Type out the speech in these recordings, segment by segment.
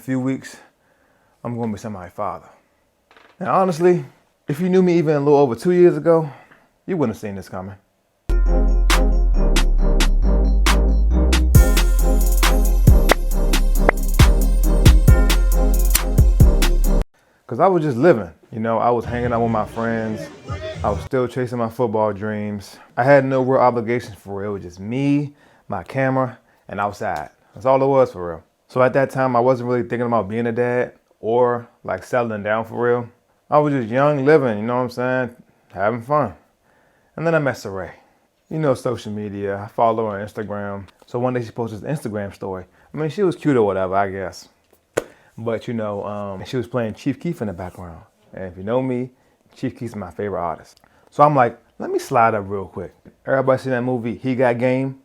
few weeks, I'm going to be somebody's father. And honestly, if you knew me even a little over 2 years ago, you wouldn't have seen this coming. Because I was just living. I was hanging out with my friends. I was still chasing my football dreams. I had no real obligations for real. It was just me, my camera, and outside. That's all it was for real. So at that time, I wasn't really thinking about being a dad or like settling down for real. I was just young, living, you know what I'm saying? Having fun. And then I met Saray. Social media. I follow her on Instagram. So one day she posted this Instagram story. I mean, she was cute or whatever, I guess. But she was playing Chief Keef in the background. And if you know me, Chief Keef's my favorite artist. So I'm like, let me slide up real quick. Everybody seen that movie, He Got Game?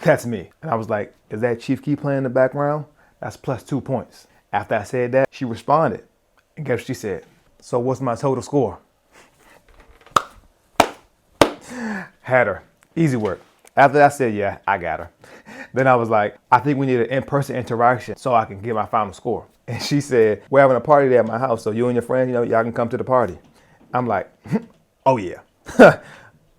That's me. And I was like, is that Chief Keef playing in the background? That's plus 2 points. After I said that, she responded. And guess what she said? So what's my total score? Had her. Easy work. After that, I said, yeah, I got her. Then I was like, I think we need an in-person interaction so I can get my final score. And she said, we're having a party there at my house, so you and your friends, y'all can come to the party. I'm like, oh yeah,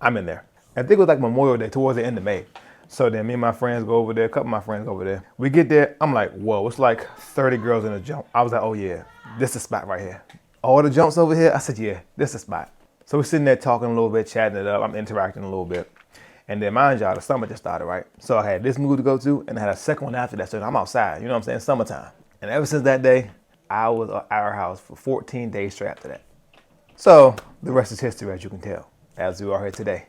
I'm in there. I think it was like Memorial Day towards the end of May. So then me and my friends go over there, a couple of my friends go over there. We get there, I'm like, whoa, it's like 30 girls in a jump. I was like, oh yeah, this is the spot right here. All the jumps over here, I said, yeah, this is the spot. So we're sitting there talking a little bit, chatting it up. I'm interacting a little bit. And then mind y'all, the summer just started, right? So I had this movie to go to, and I had a second one after that. So I'm outside, you know what I'm saying? Summertime. And ever since that day, I was at our house for 14 days straight after that. So the rest is history, as you can tell, as we are here today.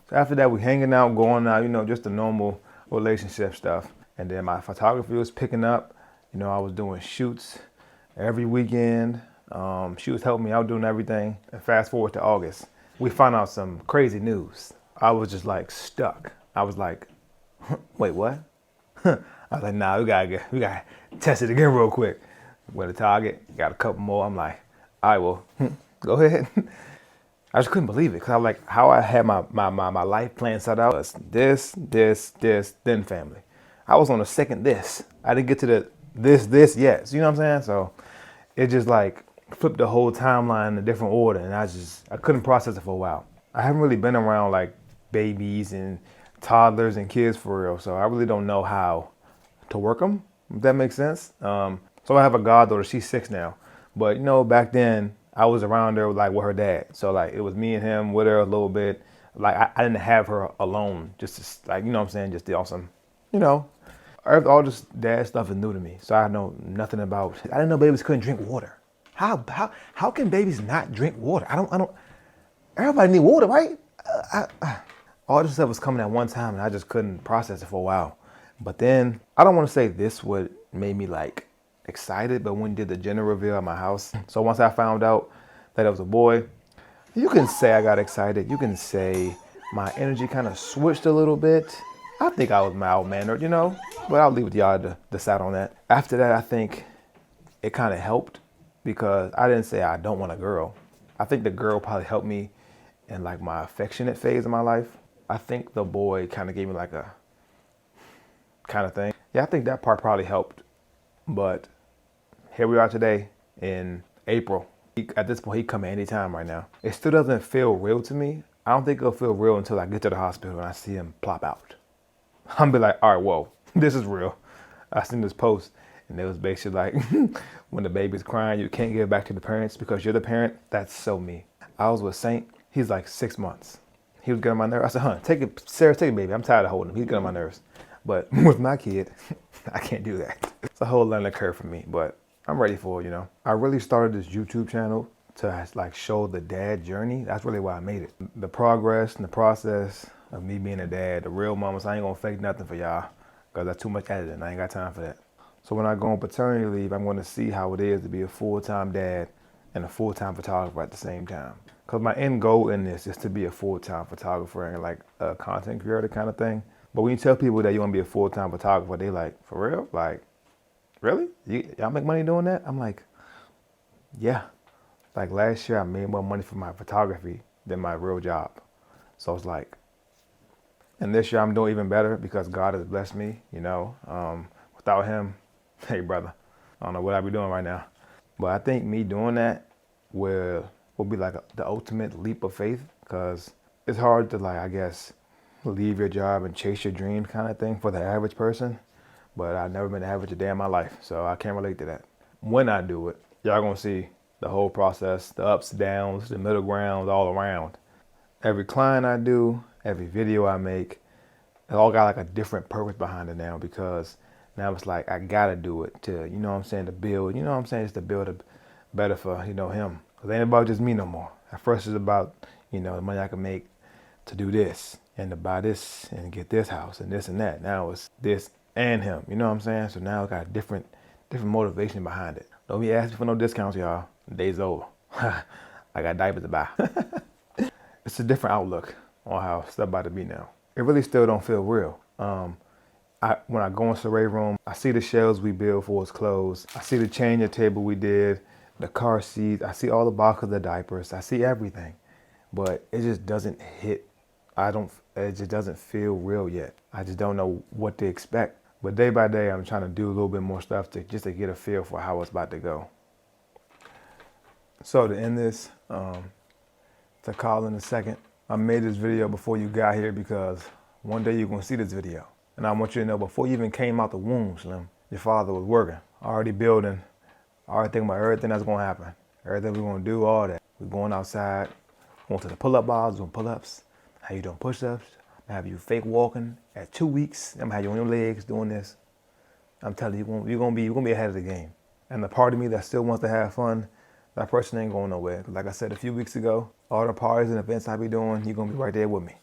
So after that, we hanging out, going out, just the normal relationship stuff. And then my photography was picking up. I was doing shoots every weekend. She was helping me out doing everything. And fast forward to August, we found out some crazy news. I was just like stuck. I was like, wait, what? I was like, nah, we gotta test it again real quick. Went to Target, got a couple more. I'm like, all right, well, go ahead. I just couldn't believe it because I was like, how I had my life plan set out was this, then family. I was on the second this. I didn't get to the this yet. So, you know what I'm saying? So it just like flipped the whole timeline in a different order, and I couldn't process it for a while. I haven't really been around like babies and toddlers and kids for real, so I really don't know how to work them, if that makes sense. So I have a goddaughter, she's 6 now, but back then I was around her like with her dad, so like it was me and him with her a little bit. Like I didn't have her alone, just to, like, you know what I'm saying, just the awesome, all this dad stuff is new to me, so I know nothing about. I didn't know babies couldn't drink water. How can babies not drink water? I don't. Everybody need water, right? All this stuff was coming at one time, and I just couldn't process it for a while. But then, I don't want to say this what made me like excited, but when we did the gender reveal at my house. So once I found out that it was a boy, you can say I got excited. You can say my energy kind of switched a little bit. I think I was mild-mannered, but I'll leave with y'all to decide on that. After that, I think it kind of helped because I didn't say I don't want a girl. I think the girl probably helped me in like my affectionate phase of my life. I think the boy kind of gave me like a kind of thing. Yeah, I think that part probably helped. But here we are today in April. At this point, he come at any time right now. It still doesn't feel real to me. I don't think it'll feel real until I get to the hospital and I see him plop out. I'm be like, all right, whoa, this is real. I seen this post and it was basically like, when the baby's crying, you can't give it back to the parents because you're the parent. That's so me. I was with Saint. He's like 6 months. He was getting on my nerves. I said, Sarah, take it, baby. I'm tired of holding him. He's getting on my nerves. But with my kid, I can't do that. It's a whole learning curve for me, but I'm ready for it, I really started this YouTube channel to like show the dad journey. That's really why I made it. The progress and the process of me being a dad, the real moments. I ain't gonna fake nothing for y'all because that's too much editing. I ain't got time for that. So when I go on paternity leave, I'm gonna see how it is to be a full-time dad and a full-time photographer at the same time. Because my end goal in this is to be a full-time photographer and like a content creator kind of thing. But when you tell people that you want to be a full-time photographer, they like, for real? Like, really? Y'all make money doing that? I'm like, yeah. Like last year, I made more money from my photography than my real job. So it's like, and this year I'm doing even better because God has blessed me, Without him, Hey, brother, I don't know what I be doing right now. But I think me doing that will be like the ultimate leap of faith because it's hard to, like, I guess, leave your job and chase your dream kind of thing for the average person. But I've never been average a day in my life, so I can't relate to that. When I do it, y'all gonna see the whole process, the ups, downs, the middle grounds, all around. Every client I do, every video I make, it all got like a different purpose behind it now because now it's like I gotta do it to, you know what I'm saying, to build, you know what I'm saying, just to build a better for, him. Cause it ain't about just me no more. At first it's about, the money I can make to do this and to buy this and get this house and this and that. Now it's this and him, you know what I'm saying? So now I got a different motivation behind it. Don't be asking for no discounts, y'all. The day's over. I got diapers to buy. It's a different outlook on how stuff about to be now. It really still don't feel real. When I go in Saray room, I see the shelves we built for his clothes. I see the changing table we did, the car seats. I see all the boxes of the diapers. I see everything, but it just doesn't hit. It just doesn't feel real yet. I just don't know what to expect. But day by day, I'm trying to do a little bit more stuff just to get a feel for how it's about to go. So to end this, to call in a second, I made this video before you got here because one day you're gonna see this video. And I want you to know before you even came out the womb, Slim, your father was working, already building, already thinking about everything that's gonna happen, everything we're gonna do, all that. We're going outside, going to the pull-up bars, doing pull-ups, how you doing push-ups, have you fake walking at 2 weeks, I'm gonna have you on your legs doing this. I'm telling you, you're gonna be ahead of the game. And the part of me that still wants to have fun, that person ain't going nowhere. Like I said a few weeks ago, all the parties and events I be doing, you're gonna be right there with me,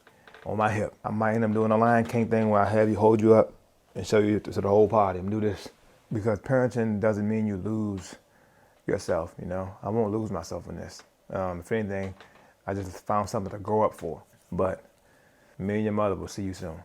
on my hip. I might end up doing a Lion King thing where I have you hold you up and show you to the whole party and do this. Because parenting doesn't mean you lose yourself, I won't lose myself in this. If anything, I just found something to grow up for. But me and your mother will see you soon.